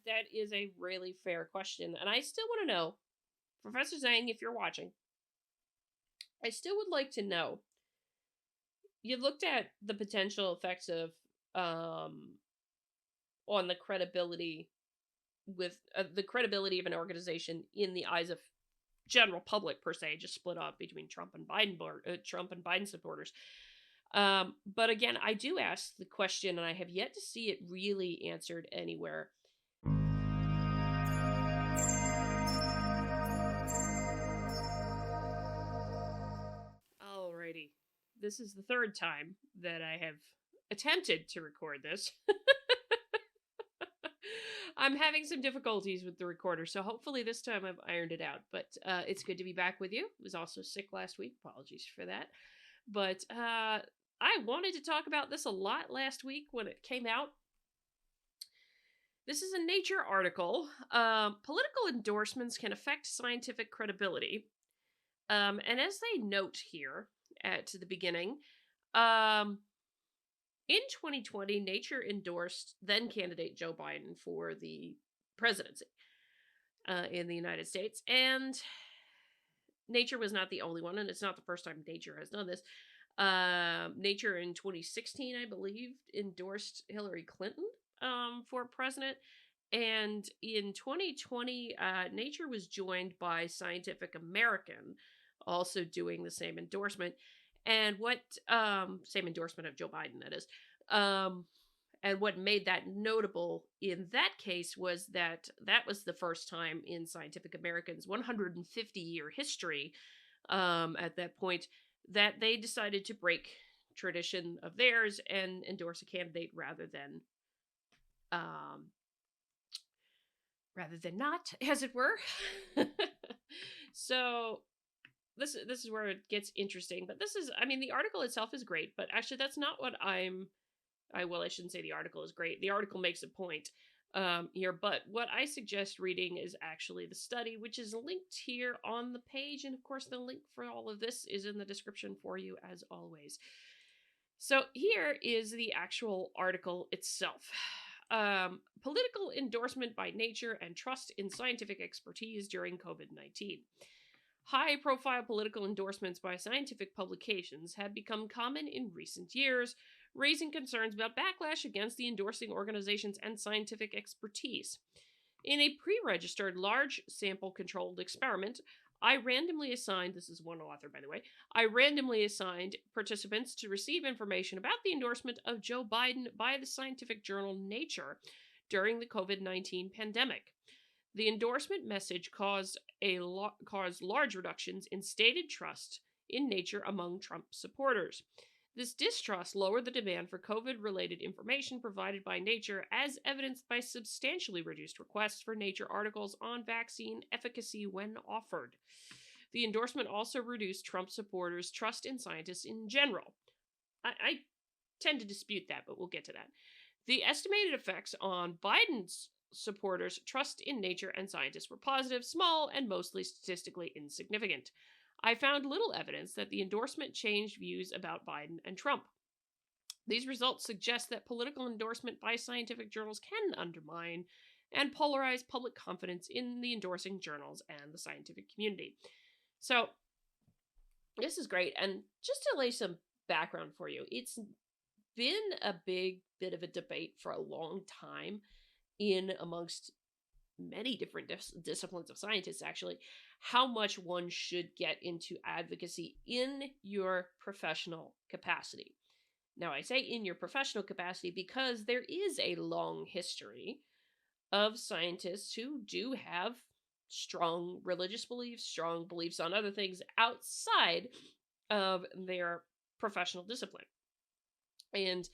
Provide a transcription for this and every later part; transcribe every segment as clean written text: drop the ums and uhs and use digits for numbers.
that is a really fair question, and I still want to know, Professor Zhang, if you're watching, I still would like to know. You looked at the potential effects of um on the credibility with the credibility of an organization in the eyes of general public per se, just split up between Trump and Biden supporters. But again, I do ask the question, and I have yet to see it really answered anywhere. Alrighty, this is the third time that I have attempted to record this. I'm having some difficulties with the recorder, so hopefully this time I've ironed it out. But it's good to be back with you. I was also sick last week. Apologies for that. But I wanted to talk about this a lot last week when it came out. This is a Nature article. Political endorsements can affect scientific credibility. And as they note here at the beginning, in 2020, Nature endorsed then candidate Joe Biden for the presidency in the United States. And Nature was not the only one, and it's not the first time Nature has done this. Nature in 2016, I believe, endorsed Hillary Clinton for president. And in 2020, Nature was joined by Scientific American, also doing the same endorsement. And what, same endorsement of Joe Biden, that is. And what made that notable in that case was that that was the first time in Scientific American's 150-year history at that point that they decided to break tradition of theirs and endorse a candidate rather than not, as it were. So this is where it gets interesting. But this is, I mean, the article itself is great, but actually that's not what I shouldn't say the article is great. The article makes a point here, but what I suggest reading is actually the study, which is linked here on the page. And of course, the link for all of this is in the description for you, as always. So here is the actual article itself. Political endorsement by Nature and trust in scientific expertise during COVID-19. High-profile political endorsements by scientific publications have become common in recent years, raising concerns about backlash against the endorsing organizations and scientific expertise. In a pre-registered, large sample-controlled experiment, I randomly assigned, this is one author by the way, I randomly assigned participants to receive information about the endorsement of Joe Biden by the scientific journal Nature during the COVID-19 pandemic. The endorsement message caused large reductions in stated trust in Nature among Trump supporters. This distrust lowered the demand for COVID-related information provided by Nature, as evidenced by substantially reduced requests for Nature articles on vaccine efficacy when offered. The endorsement also reduced Trump supporters' trust in scientists in general. I tend to dispute that, but we'll get to that. The estimated effects on Biden's supporters' trust in Nature and scientists were positive, small, and mostly statistically insignificant. I found little evidence that the endorsement changed views about Biden and Trump. These results suggest that political endorsement by scientific journals can undermine and polarize public confidence in the endorsing journals and the scientific community. So, this is great. And just to lay some background for you, it's been a big bit of a debate for a long time in amongst many different disciplines of scientists, actually, how much one should get into advocacy in your professional capacity. Now, I say in your professional capacity because there is a long history of scientists who do have strong religious beliefs, strong beliefs on other things outside of their professional discipline. And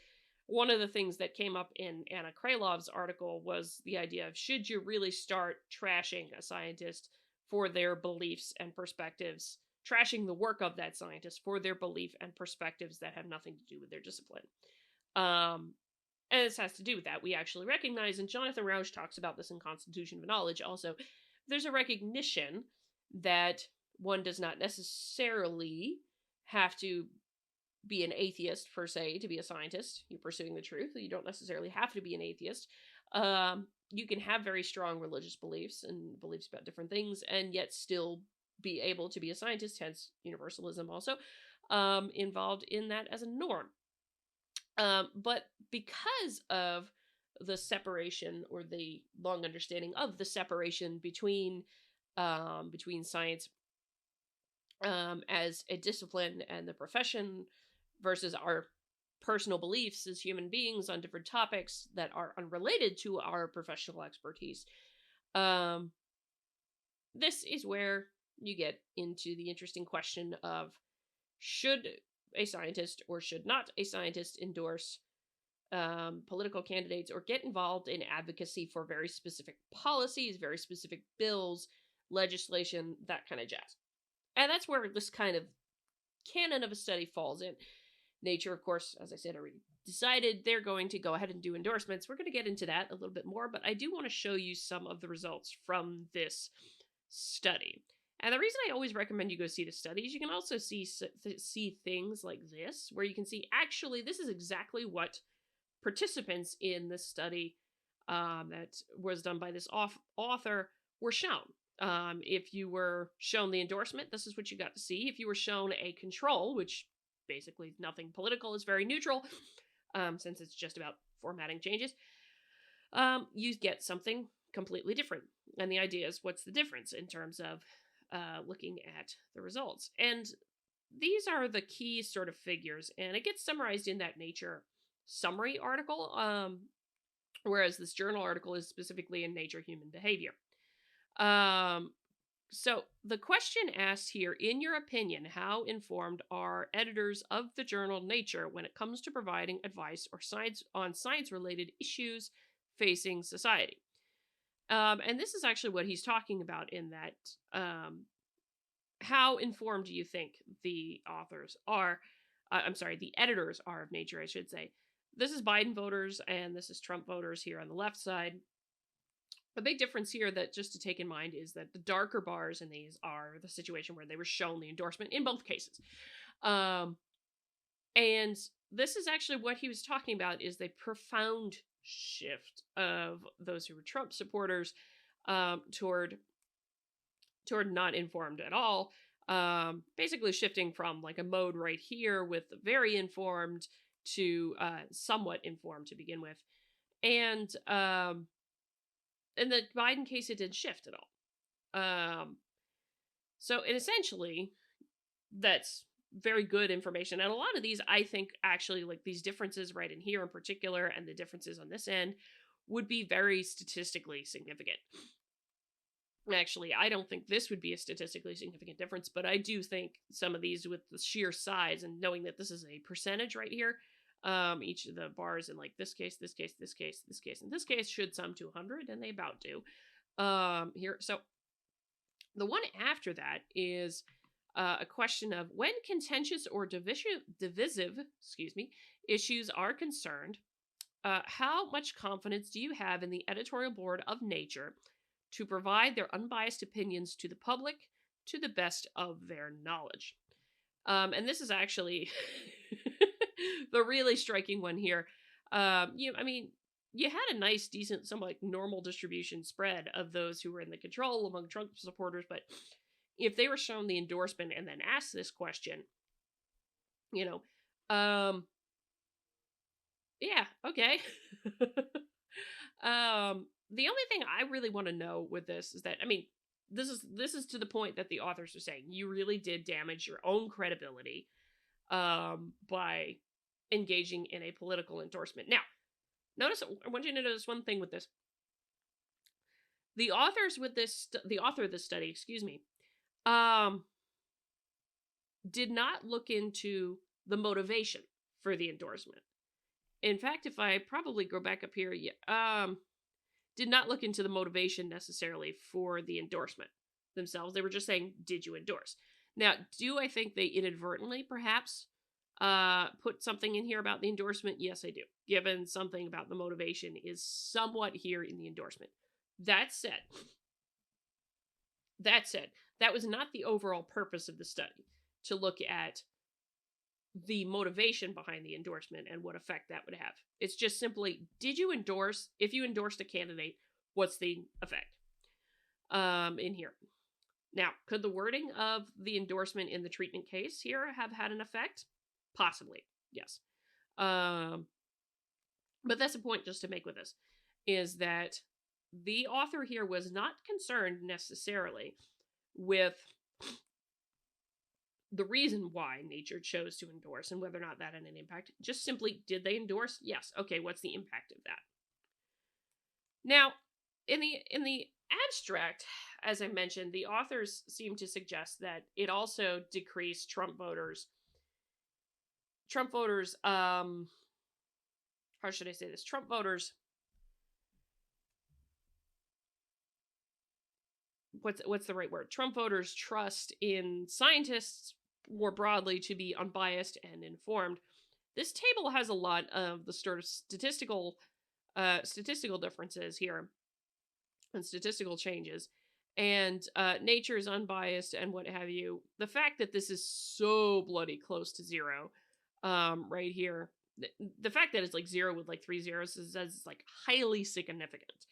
one of the things that came up in Anna Krailov's article was the idea of, should you really start trashing a scientist for their beliefs and perspectives, trashing the work of that scientist for their belief and perspectives that have nothing to do with their discipline. And this has to do with that. We actually recognize, and Jonathan Rauch talks about this in Constitution of Knowledge also, there's a recognition that one does not necessarily have to be an atheist, per se, to be a scientist. You're pursuing the truth. You don't necessarily have to be an atheist. you can have very strong religious beliefs and beliefs about different things and yet still be able to be a scientist, hence universalism also involved in that as a norm. But because of the separation or the long understanding of the separation between science as a discipline and the profession versus our personal beliefs as human beings on different topics that are unrelated to our professional expertise. Um, this is where you get into the interesting question of should a scientist or should not a scientist endorse political candidates or get involved in advocacy for very specific policies, very specific bills, legislation, that kind of jazz. And that's where this kind of canon of a study falls in. Nature, of course, as I said, already decided they're going to go ahead and do endorsements. We're going to get into that a little bit more, but I do want to show you some of the results from this study. And the reason I always recommend you go see the studies, you can also see things like this, where you can see actually this is exactly what participants in this study that was done by this author were shown. If you were shown the endorsement, this is what you got to see. If you were shown a control, which basically nothing political, is very neutral, since it's just about formatting changes, you get something completely different. And the idea is what's the difference in terms of looking at the results. And these are the key sort of figures, and it gets summarized in that Nature summary article, whereas this journal article is specifically in Nature Human Behavior. So the question asked here, in your opinion, how informed are editors of the journal Nature when it comes to providing advice or science on science-related issues facing society? And this is actually what he's talking about in that. How informed do you think the authors are? The editors are of Nature, I should say. This is Biden voters and this is Trump voters here on the left side. The big difference here that just to take in mind is that the darker bars in these are the situation where they were shown the endorsement in both cases. And this is actually what he was talking about, is the profound shift of those who were Trump supporters toward not informed at all. Basically shifting from like a mode right here with very informed to somewhat informed to begin with. And in the Biden case, it didn't shift at all. So and essentially, that's very good information. And a lot of these, I think, actually, like these differences right in here in particular, and the differences on this end, would be very statistically significant. Actually, I don't think this would be a statistically significant difference, but I do think some of these, with the sheer size and knowing that this is a percentage right here, each of the bars in like this case, this case, this case, this case, and this case should sum to 100, and they about do. Here, so the one after that is a question of when contentious or divisive, issues are concerned. How much confidence do you have in the editorial board of Nature to provide their unbiased opinions to the public to the best of their knowledge? And this is actually the really striking one here. You had a nice, decent, somewhat like normal distribution spread of those who were in the control among Trump supporters, but if they were shown the endorsement and then asked this question, yeah, okay. The only thing I really want to know with this is that, this is to the point that the authors are saying you really did damage your own credibility by engaging in a political endorsement. Now, I want you to notice one thing with this. The author of this study, did not look into the motivation for the endorsement. In fact, if I probably go back up here, did not look into the motivation necessarily for the endorsement themselves. They were just saying, did you endorse? Now, do I think they inadvertently perhaps put something in here about the endorsement? Yes, I do. Given something about the motivation is somewhat here in the endorsement. That said, that was not the overall purpose of the study, to look at the motivation behind the endorsement and what effect that would have. It's just simply, did you endorse? If you endorsed a candidate, what's the effect in here. Now, could the wording of the endorsement in the treatment case here have had an effect? Possibly, yes. But that's the point just to make with this, is that the author here was not concerned necessarily with the reason why nature chose to endorse and whether or not that had an impact. Just simply, did they endorse? Yes. Okay, what's the impact of that? Now, in the abstract, as I mentioned, the authors seem to suggest that it also decreased Trump voters, how should I say this? Trump voters, what's the right word? Trump voters' trust in scientists more broadly to be unbiased and informed. This table has a lot of the sort of statistical differences here and statistical changes, and nature is unbiased and what have you. The fact that this is so bloody close to zero, right here, the fact that it's like zero with like 3 zeros is like highly significant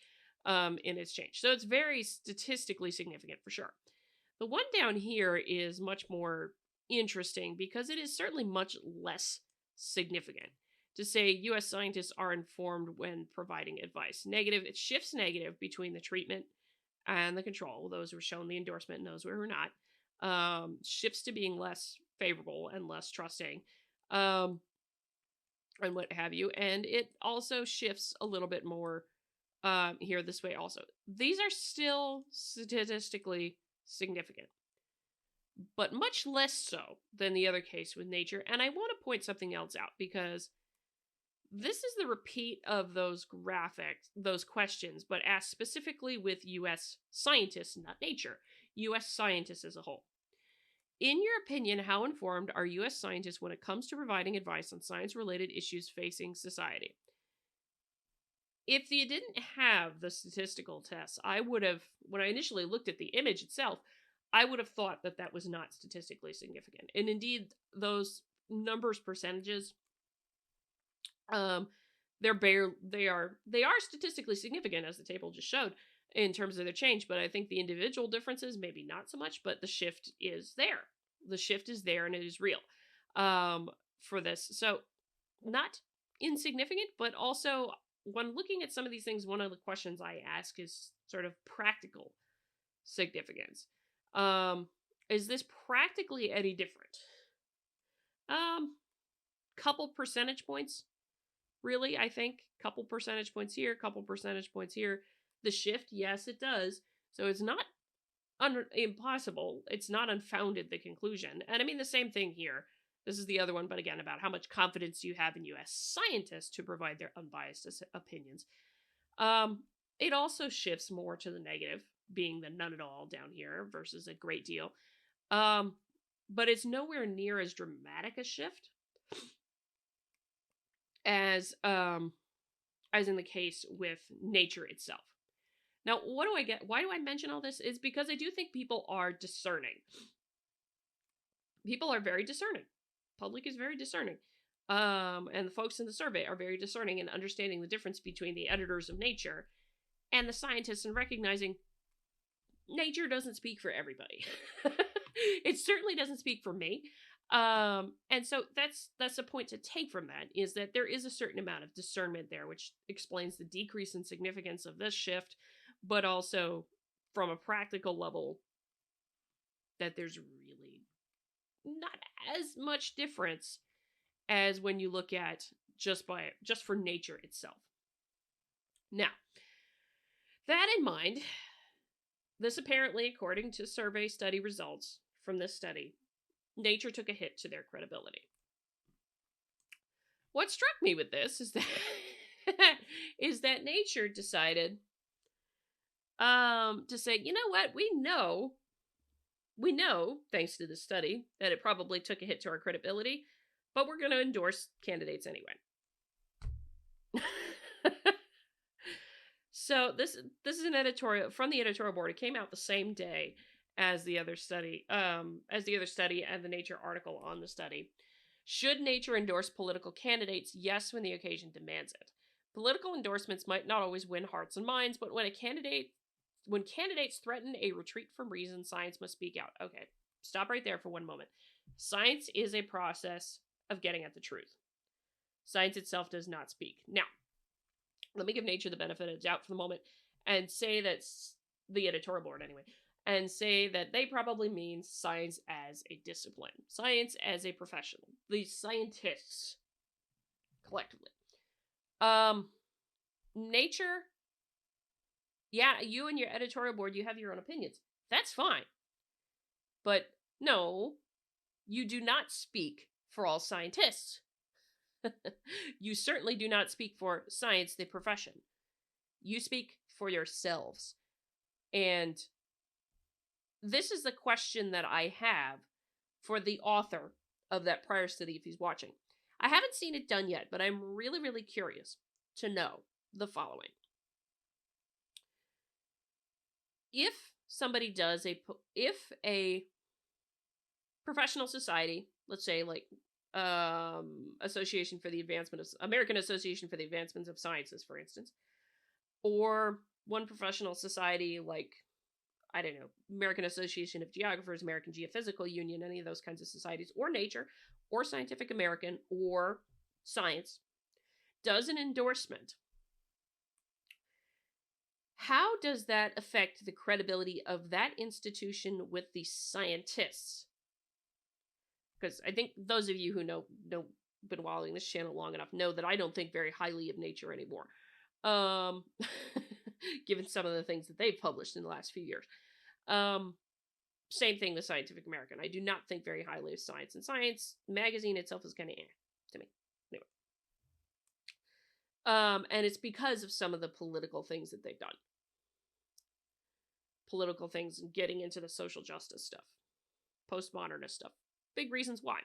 in its change. So it's very statistically significant for sure. The one down here is much more interesting because it is certainly much less significant. To say U.S. scientists are informed when providing advice. Negative, it shifts negative between the treatment and the control, those who were shown the endorsement and those who were not. Shifts to being less favorable and less trusting, and what have you. And it also shifts a little bit more here this way also. These are still statistically significant, but much less so than the other case with nature. And I want to point something else out because this is the repeat of those graphics, those questions, but asked specifically with U.S. scientists, not nature, U.S. scientists as a whole. In your opinion, how informed are U.S. scientists when it comes to providing advice on science-related issues facing society? If you didn't have the statistical tests, I would have, when I initially looked at the image itself, I would have thought that that was not statistically significant. And indeed, those numbers, percentages, they are statistically significant, as the table just showed, in terms of their change, but I think the individual differences maybe not so much, but the shift is there. The shift is there and it is real for this. So not insignificant, but also when looking at some of these things, one of the questions I ask is sort of practical significance. Is this practically any different? Couple percentage points, really, I think. Couple percentage points here, couple percentage points here. The shift, yes, it does. So it's not impossible. It's not unfounded, the conclusion. And I mean the same thing here. This is the other one, but again, about how much confidence you have in U.S. scientists to provide their unbiased opinions. It also shifts more to the negative, being the none at all down here versus a great deal. But it's nowhere near as dramatic a shift as in the case with nature itself. Now, what do I get? Why do I mention all this? Is because I do think people are discerning. People are very discerning. Public is very discerning. And the folks in the survey are very discerning in understanding the difference between the editors of Nature and the scientists and recognizing nature doesn't speak for everybody. It certainly doesn't speak for me. And so that's a point to take from that, is that there is a certain amount of discernment there, which explains the decrease in significance of this shift, but also from a practical level that there's really not as much difference as when you look at just for nature itself. Now, that in mind, this apparently, according to survey study results from this study, nature took a hit to their credibility. What struck me with this is that is that nature decided to say, you know what, we know, thanks to this study, that it probably took a hit to our credibility, but we're going to endorse candidates anyway. So this is an editorial from the editorial board. It came out the same day as the other study, and the Nature article on the study. Should Nature endorse political candidates? Yes, when the occasion demands it. Political endorsements might not always win hearts and minds, but when candidates threaten a retreat from reason, science must speak out. Okay, stop right there for one moment. Science is a process of getting at the truth. Science itself does not speak. Now, let me give nature the benefit of the doubt for the moment and say that's the editorial board anyway, and say that they probably mean science as a discipline, science as a professional, the scientists collectively. Nature, yeah, you and your editorial board, you have your own opinions. That's fine. But no, you do not speak for all scientists. You certainly do not speak for science, the profession. You speak for yourselves. And this is the question that I have for the author of that prior study if he's watching. I haven't seen it done yet, but I'm really, really curious to know the following. If somebody does if a professional society, let's say like Association for the Advancement of American Association for the Advancement of Sciences, for instance, or one professional society like, I don't know, American Association of Geographers, American Geophysical Union, any of those kinds of societies, or Nature, or Scientific American, or Science, does an endorsement. How does that affect the credibility of that institution with the scientists? Because I think those of you who know been following this channel long enough know that I don't think very highly of Nature anymore. Given some of the things that they've published in the last few years. Same thing with Scientific American. I do not think very highly of Science, and Science magazine itself is kind of to me. Anyway. And it's because of some of the political things that they've done. Political things and getting into the social justice stuff. Postmodernist stuff. Big reasons why.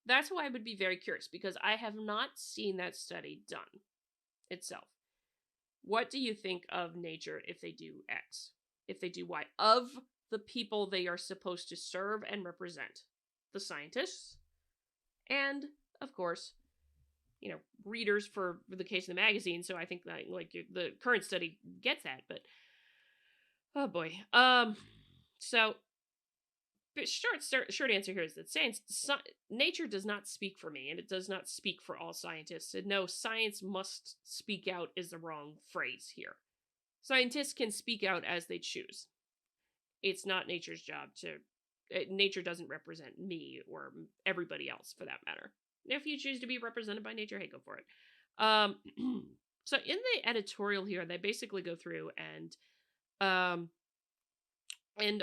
That's why I would be very curious, because I have not seen that study done itself. What do you think of Nature if they do X? If they do Y? Of the people they are supposed to serve and represent. The scientists. And, of course, readers for the case of the magazine, so I think that, the current study gets that, but oh boy. So short answer here is that Nature does not speak for me, and it does not speak for all scientists. And no, science must speak out is the wrong phrase here. Scientists can speak out as they choose. It's not Nature's job to. Nature doesn't represent me or everybody else, for that matter. If you choose to be represented by Nature, hey, go for it. So in the editorial here, they basically go through and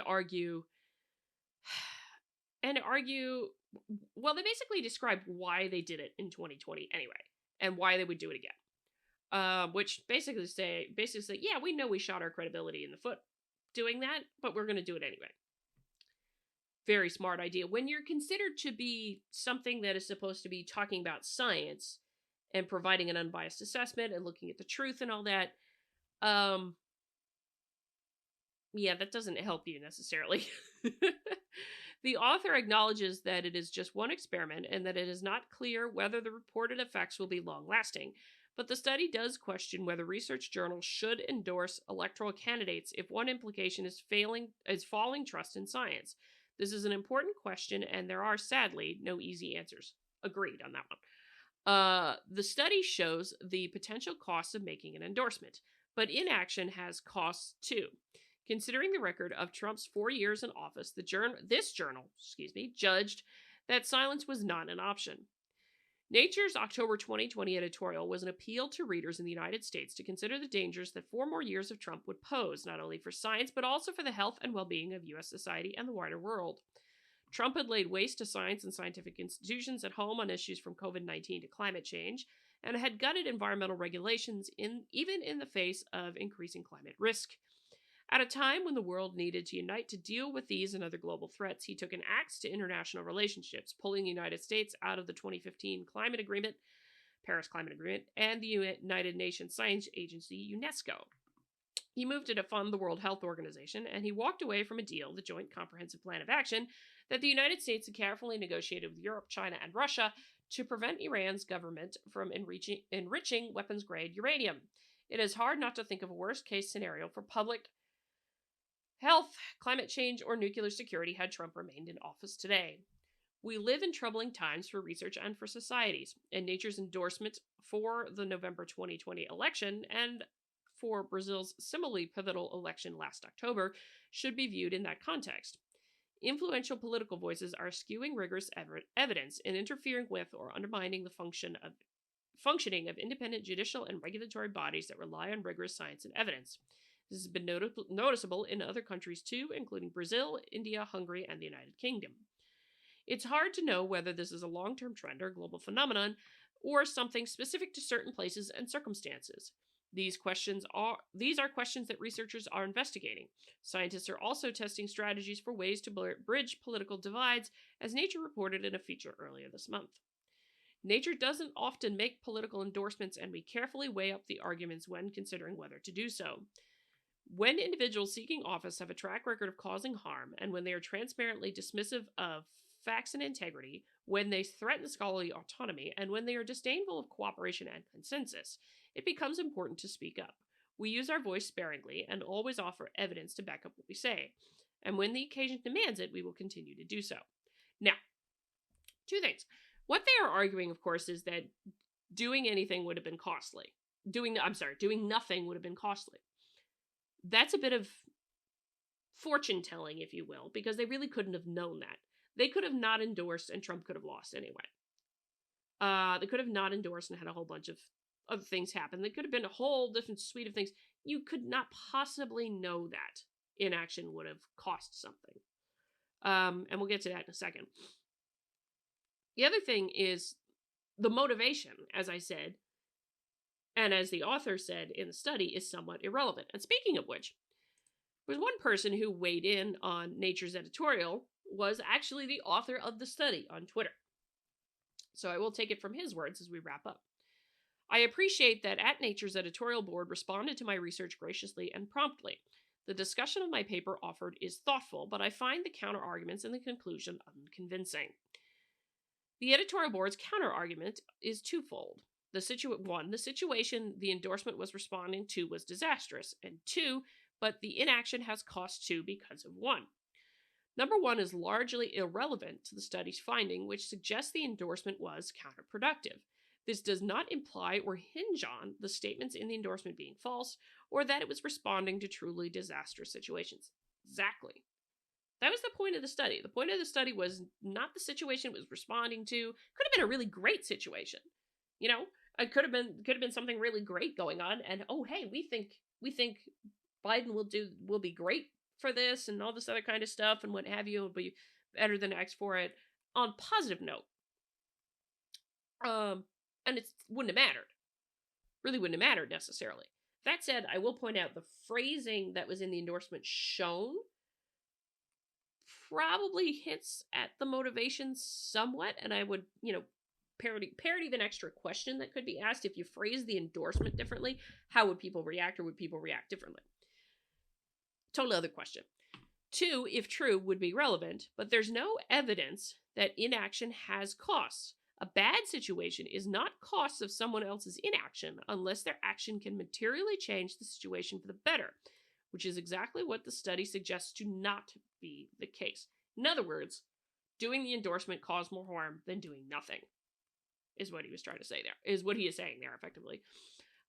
argue. Well, they basically describe why they did it in 2020 anyway, and why they would do it again. Which basically say, yeah, we know we shot our credibility in the foot doing that, but we're going to do it anyway. Very smart idea. When you're considered to be something that is supposed to be talking about science and providing an unbiased assessment and looking at the truth and all that, yeah, that doesn't help you necessarily. The author acknowledges that it is just one experiment and that it is not clear whether the reported effects will be long-lasting, but the study does question whether research journals should endorse electoral candidates if one implication is falling trust in science. This is an important question, and there are, sadly, no easy answers. Agreed on that one. The study shows the potential costs of making an endorsement, but inaction has costs too. Considering the record of Trump's 4 years in office, this journal judged that silence was not an option. Nature's October 2020 editorial was an appeal to readers in the United States to consider the dangers that 4 more years of Trump would pose, not only for science, but also for the health and well-being of U.S. society and the wider world. Trump had laid waste to science and scientific institutions at home on issues from COVID-19 to climate change, and had gutted environmental regulations even in the face of increasing climate risk. At a time when the world needed to unite to deal with these and other global threats, he took an axe to international relationships, pulling the United States out of the 2015 Paris Climate Agreement, and the United Nations Science Agency, UNESCO. He moved to defund the World Health Organization, and he walked away from a deal, the Joint Comprehensive Plan of Action, that the United States had carefully negotiated with Europe, China, and Russia to prevent Iran's government from enriching weapons grade uranium. It is hard not to think of a worst case scenario for public health, climate change, or nuclear security had Trump remained in office today. We live in troubling times for research and for societies, and Nature's endorsement for the November 2020 election and for Brazil's similarly pivotal election last October should be viewed in that context. Influential political voices are skewing rigorous evidence and interfering with or undermining the functioning of independent judicial and regulatory bodies that rely on rigorous science and evidence. This has been noticeable in other countries too, including Brazil, India, Hungary, and the United Kingdom. It's hard to know whether this is a long term trend or global phenomenon or something specific to certain places and circumstances. These are questions that researchers are investigating. Scientists are also testing strategies for ways to bridge political divides, as Nature reported in a feature earlier this month. Nature doesn't often make political endorsements, and we carefully weigh up the arguments when considering whether to do so. When individuals seeking office have a track record of causing harm, and when they are transparently dismissive of facts and integrity, when they threaten scholarly autonomy, and when they are disdainful of cooperation and consensus, it becomes important to speak up. We use our voice sparingly and always offer evidence to back up what we say. And when the occasion demands it, we will continue to do so. Now, two things. What they are arguing, of course, is that doing anything would have been costly. Doing nothing would have been costly. That's a bit of fortune telling, if you will, because they really couldn't have known that. They could have not endorsed, and Trump could have lost anyway. They could have not endorsed and had a whole bunch of other things happen. There could have been a whole different suite of things. You could not possibly know that inaction would have cost something. And we'll get to that in a second. The other thing is the motivation, as I said, and as the author said in the study, is somewhat irrelevant. And speaking of which, there was one person who weighed in on Nature's editorial was actually the author of the study on Twitter. So I will take it from his words as we wrap up. I appreciate that at Nature's editorial board responded to my research graciously and promptly. The discussion of my paper offered is thoughtful, but I find the counter-arguments and the conclusion unconvincing. The editorial board's counter-argument is twofold. The situation the endorsement was responding to was disastrous, and two, but the inaction has cost too because of one. Number one is largely irrelevant to the study's finding, which suggests the endorsement was counterproductive. This does not imply or hinge on the statements in the endorsement being false, or that it was responding to truly disastrous situations. Exactly. That was the point of the study. The point of the study was not the situation it was responding to. Could have been a really great situation. You know, it could have been something really great going on, and oh hey, we think Biden will be great for this and all this other kind of stuff and what have you, will be better than X for it. On positive note. And it wouldn't have mattered. Really wouldn't have mattered necessarily. That said, I will point out the phrasing that was in the endorsement shown probably hints at the motivation somewhat, and I would, parody the extra question that could be asked. If you phrase the endorsement differently, how would people react, or would people react differently? Total other question. Two, if true, would be relevant, but there's no evidence that inaction has costs. A bad situation is not costs of someone else's inaction unless their action can materially change the situation for the better, which is exactly what the study suggests to not be the case. In other words, doing the endorsement caused more harm than doing nothing, is what he was trying to say there, is what he is saying there, effectively.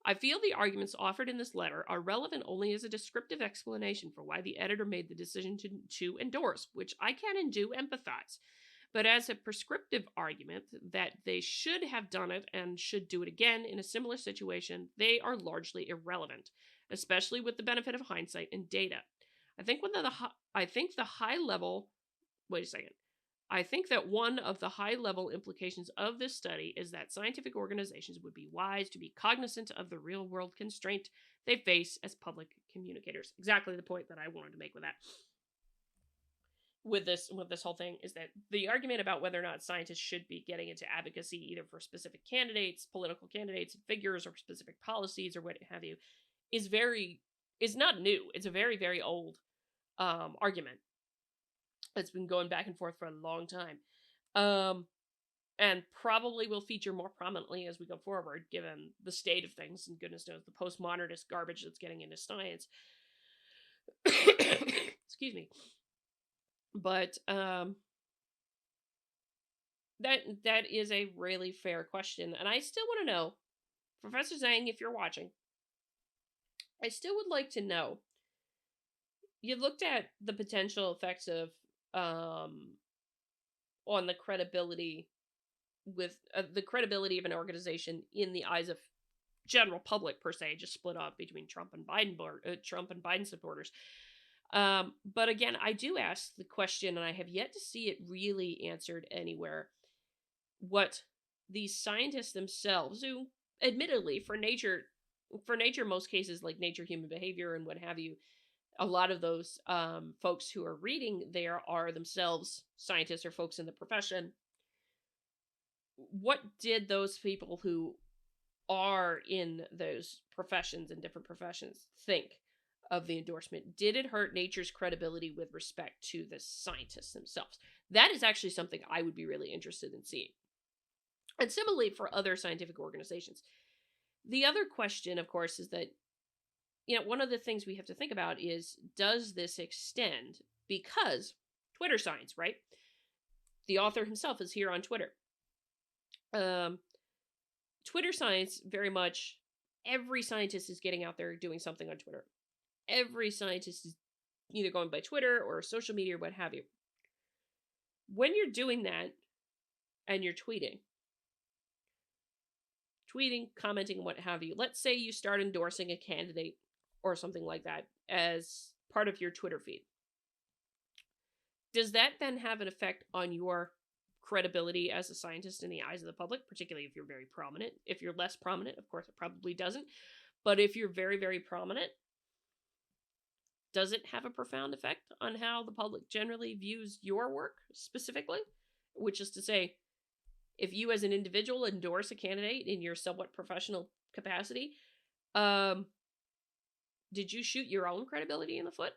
I feel the arguments offered in this letter are relevant only as a descriptive explanation for why the editor made the decision to endorse, which I can and do empathize. But as a prescriptive argument that they should have done it and should do it again in a similar situation, they are largely irrelevant, especially with the benefit of hindsight and data. I think that one of the high-level implications of this study is that scientific organizations would be wise to be cognizant of the real-world constraint they face as public communicators. Exactly the point that I wanted to make with that. With this whole thing is that the argument about whether or not scientists should be getting into advocacy either for specific candidates, political candidates, figures, or specific policies or what have you is not new. It's a very, very old argument. It's been going back and forth for a long time. and probably will feature more prominently as we go forward, given the state of things, and goodness knows the postmodernist garbage that's getting into science. Excuse me. But that is a really fair question, and I still want to know, Professor Zhang, if you're watching, I still would like to know. You looked at the potential effects of um on the credibility with the credibility of an organization in the eyes of general public per se, just split up between Trump and Biden supporters. But again, I do ask the question, and I have yet to see it really answered anywhere. What these scientists themselves, who admittedly for nature, most cases like nature, human behavior, and what have you, a lot of those folks who are reading there are themselves scientists or folks in the profession. What did those people who are in those professions and different professions think of the endorsement? Did it hurt nature's credibility with respect to the scientists themselves? That is actually something I would be really interested in seeing. And similarly for other scientific organizations. The other question, of course, is that, one of the things we have to think about is, does this extend? Because Twitter science, right? The author himself is here on Twitter. Twitter science, very much, every scientist is getting out there doing something on Twitter. Every scientist is either going by Twitter or social media or what have you. When you're doing that and you're tweeting, commenting, what have you, let's say you start endorsing a candidate or something like that as part of your Twitter feed. Does that then have an effect on your credibility as a scientist in the eyes of the public, particularly if you're very prominent? If you're less prominent, of course, it probably doesn't. But if you're very, very prominent, does it have a profound effect on how the public generally views your work specifically? Which is to say, if you as an individual endorse a candidate in your somewhat professional capacity, did you shoot your own credibility in the foot?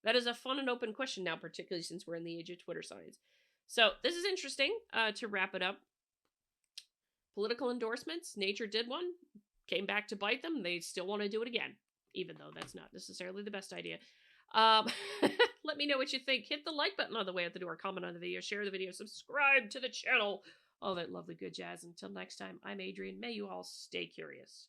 That is a fun and open question now, particularly since we're in the age of Twitter science. So this is interesting. To wrap it up, political endorsements, nature did one, came back to bite them. They still want to do it again, even though that's not necessarily the best idea. Let me know what you think. Hit the like button on the way out the door, comment on the video, share the video, subscribe to the channel, all that lovely good jazz. Until next time, I'm Adrian. May you all stay curious.